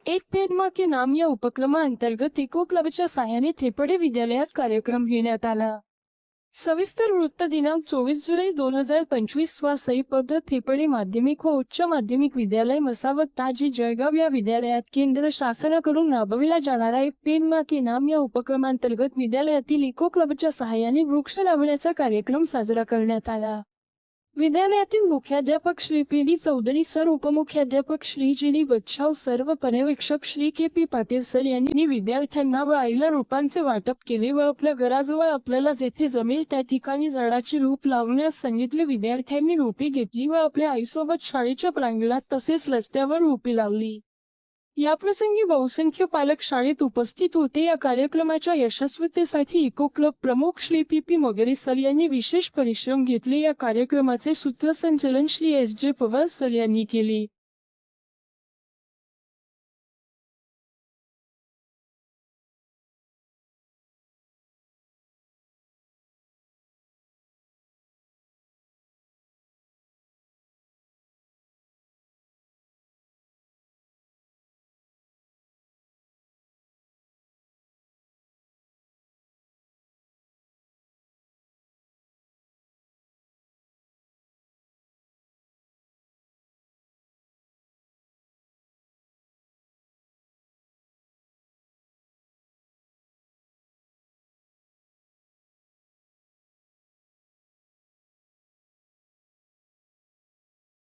एक पेड़ माँ के नाम या उपक्रमाअंतर्गत इको क्लबच्या साहाय्याने थेपडे विद्यालयात कार्यक्रम घेण्यात आला। सविस्तर वृत्त दिनांक 24 जुलै 2025 वा सईपद्ध थेपडे माध्यमिक व उच्च माध्यमिक विद्यालय मसावत ताजी जळगाव या विद्यालयात केंद्र शासनाकडून राबविला जाणारा एक पेड़ माँ के नाम या उपक्रमांतर्गत विद्यालयातील इको क्लबच्या साहाय्याने वृक्ष लावण्याचा कार्यक्रम साजरा करण्यात आला। विद्यालयातील मुख्याध्यापक श्री पी.डी. चौधरी सर, उपमुख्याध्यापक श्री जी.डी. बच्छाव सर व पर्यवेक्षक श्री के.पी. पाटील सर यांनी विद्यार्थ्यांना व आईला रोपांचे वाटप केले व आपल्या घराजवळ आपल्याला जेथे जमेल त्या ठिकाणी झाडाची रोप लावण्यास सांगितले। विद्यार्थ्यांनी रोपे घेतली व आपल्या आईसोबत शाळेच्या प्रांगणात तसेच रस्त्यावर रोपे लावली। याप्रसंगी बहुसंख्य पालक शाळेत उपस्थित होते। या कार्यक्रमाच्या यशस्वीतेसाठी इको क्लब प्रमुख श्री पी.पी. मोगरे सर यांनी विशेष परिश्रम घेतले। या कार्यक्रमाचे सूत्रसंचालन श्री एस.जे. पवार सर यांनी केले।